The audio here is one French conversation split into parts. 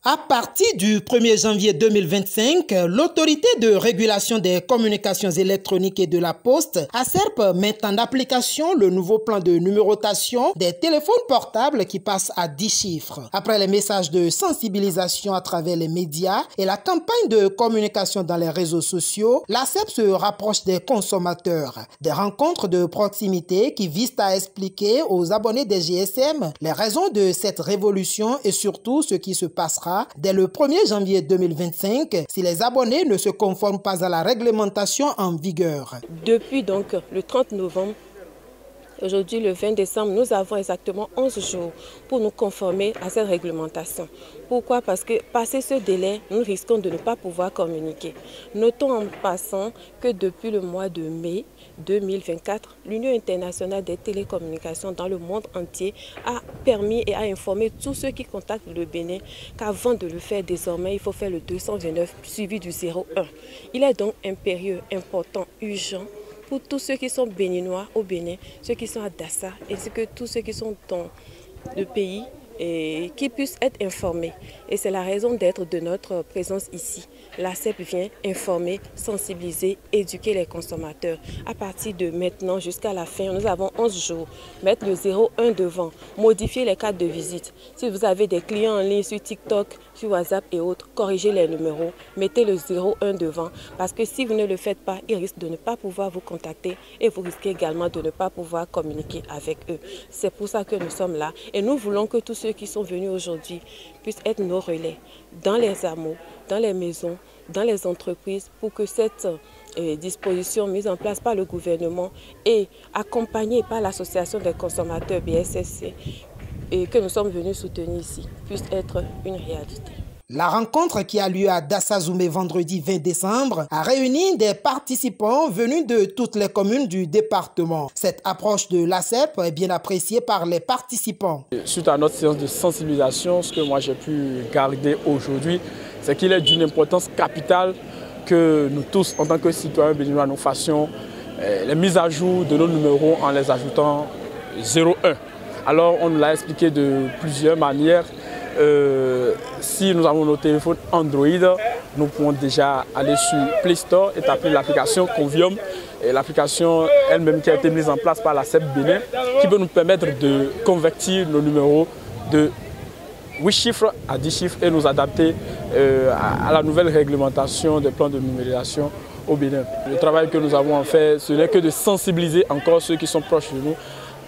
À partir du 1er janvier 2025, l'autorité de régulation des communications électroniques et de la poste, ASERP, met en application le nouveau plan de numérotation des téléphones portables qui passe à 10 chiffres. Après les messages de sensibilisation à travers les médias et la campagne de communication dans les réseaux sociaux, l'ASERP se rapproche des consommateurs. Des rencontres de proximité qui visent à expliquer aux abonnés des GSM les raisons de cette révolution et surtout ce qui se passera dès le 1er janvier 2025 si les abonnés ne se conforment pas à la réglementation en vigueur. Depuis donc le 30 novembre, aujourd'hui le 20 décembre, nous avons exactement 11 jours pour nous conformer à cette réglementation. Pourquoi? Parce que passé ce délai, nous risquons de ne pas pouvoir communiquer. Notons en passant que depuis le mois de mai 2024, l'Union internationale des télécommunications dans le monde entier a permis et a informé tous ceux qui contactent le Bénin qu'avant de le faire désormais, il faut faire le 229 suivi du 01. Il est donc impérieux, important, urgent pour tous ceux qui sont béninois au Bénin, ceux qui sont à Dassa, ainsi que tous ceux qui sont dans le pays et qui puissent être informés. Et c'est la raison d'être de notre présence ici. L'ASERP vient informer, sensibiliser, éduquer les consommateurs. À partir de maintenant jusqu'à la fin, nous avons 11 jours. Mettre le 01 devant, modifier les cartes de visite. Si vous avez des clients en ligne sur TikTok, sur WhatsApp et autres, corrigez les numéros, mettez le 01 devant. Parce que si vous ne le faites pas, ils risquent de ne pas pouvoir vous contacter et vous risquez également de ne pas pouvoir communiquer avec eux. C'est pour ça que nous sommes là et nous voulons que tous ceux qui sont venus aujourd'hui puissent être nos relais dans les hameaux, dans les maisons, dans les entreprises pour que cette disposition mise en place par le gouvernement et accompagnée par l'association des consommateurs BSSC et que nous sommes venus soutenir ici puisse être une réalité. La rencontre qui a lieu à Dassa-Zoumé vendredi 20 décembre a réuni des participants venus de toutes les communes du département. Cette approche de l'ASERP est bien appréciée par les participants. Suite à notre séance de sensibilisation, ce que moi j'ai pu garder aujourd'hui, c'est qu'il est d'une importance capitale que nous tous, en tant que citoyens béninois, nous fassions les mises à jour de nos numéros en les ajoutant 01. Alors on nous l'a expliqué de plusieurs manières. Si nous avons nos téléphones Android, nous pouvons déjà aller sur Play Store et taper l'application Convium, l'application elle-même qui a été mise en place par la CEP Bénin, qui peut nous permettre de convertir nos numéros de 8 chiffres à 10 chiffres et nous adapter à la nouvelle réglementation des plans de numérisation au Bénin. Le travail que nous avons fait, ce n'est que de sensibiliser encore ceux qui sont proches de nous.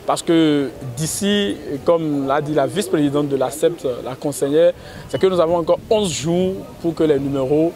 Parce que d'ici, comme l'a dit la vice-présidente de la CEP, la conseillère, c'est que nous avons encore 11 jours pour que les numéros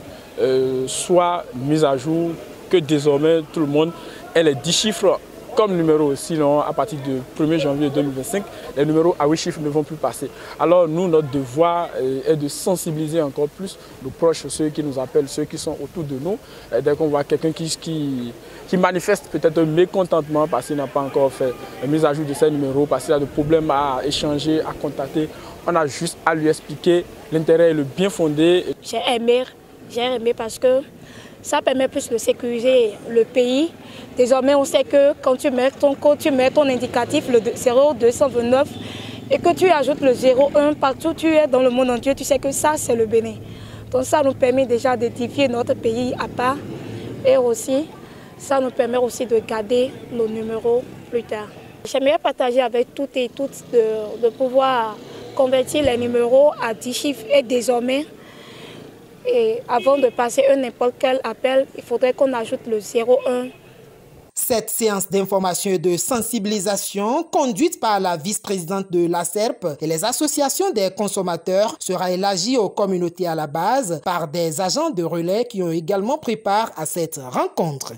soient mis à jour, que désormais tout le monde ait les 10 chiffres comme numéro. Sinon, à partir du 1er janvier 2025, les numéros à 8 chiffres ne vont plus passer. Alors nous, notre devoir est de sensibiliser encore plus nos proches, ceux qui nous appellent, ceux qui sont autour de nous. Dès qu'on voit quelqu'un qui manifeste peut-être un mécontentement parce qu'il n'a pas encore fait la mise à jour de ses numéros, parce qu'il a des problèmes à échanger, à contacter, on a juste à lui expliquer l'intérêt et le bien fondé. J'ai aimé parce que ça permet plus de sécuriser le pays. Désormais, on sait que quand tu mets ton code, tu mets ton indicatif, le 0229, et que tu ajoutes le 01 partout où tu es dans le monde entier, tu sais que ça, c'est le Bénin. Donc ça nous permet déjà d'édifier notre pays à part. Et aussi, ça nous permet aussi de garder nos numéros plus tard. J'aimerais partager avec toutes et toutes de pouvoir convertir les numéros à 10 chiffres et désormais, et avant de passer n'importe quel appel, il faudrait qu'on ajoute le 01. Cette séance d'information et de sensibilisation, conduite par la vice-présidente de l'ASERP et les associations des consommateurs, sera élargie aux communautés à la base par des agents de relais qui ont également pris part à cette rencontre.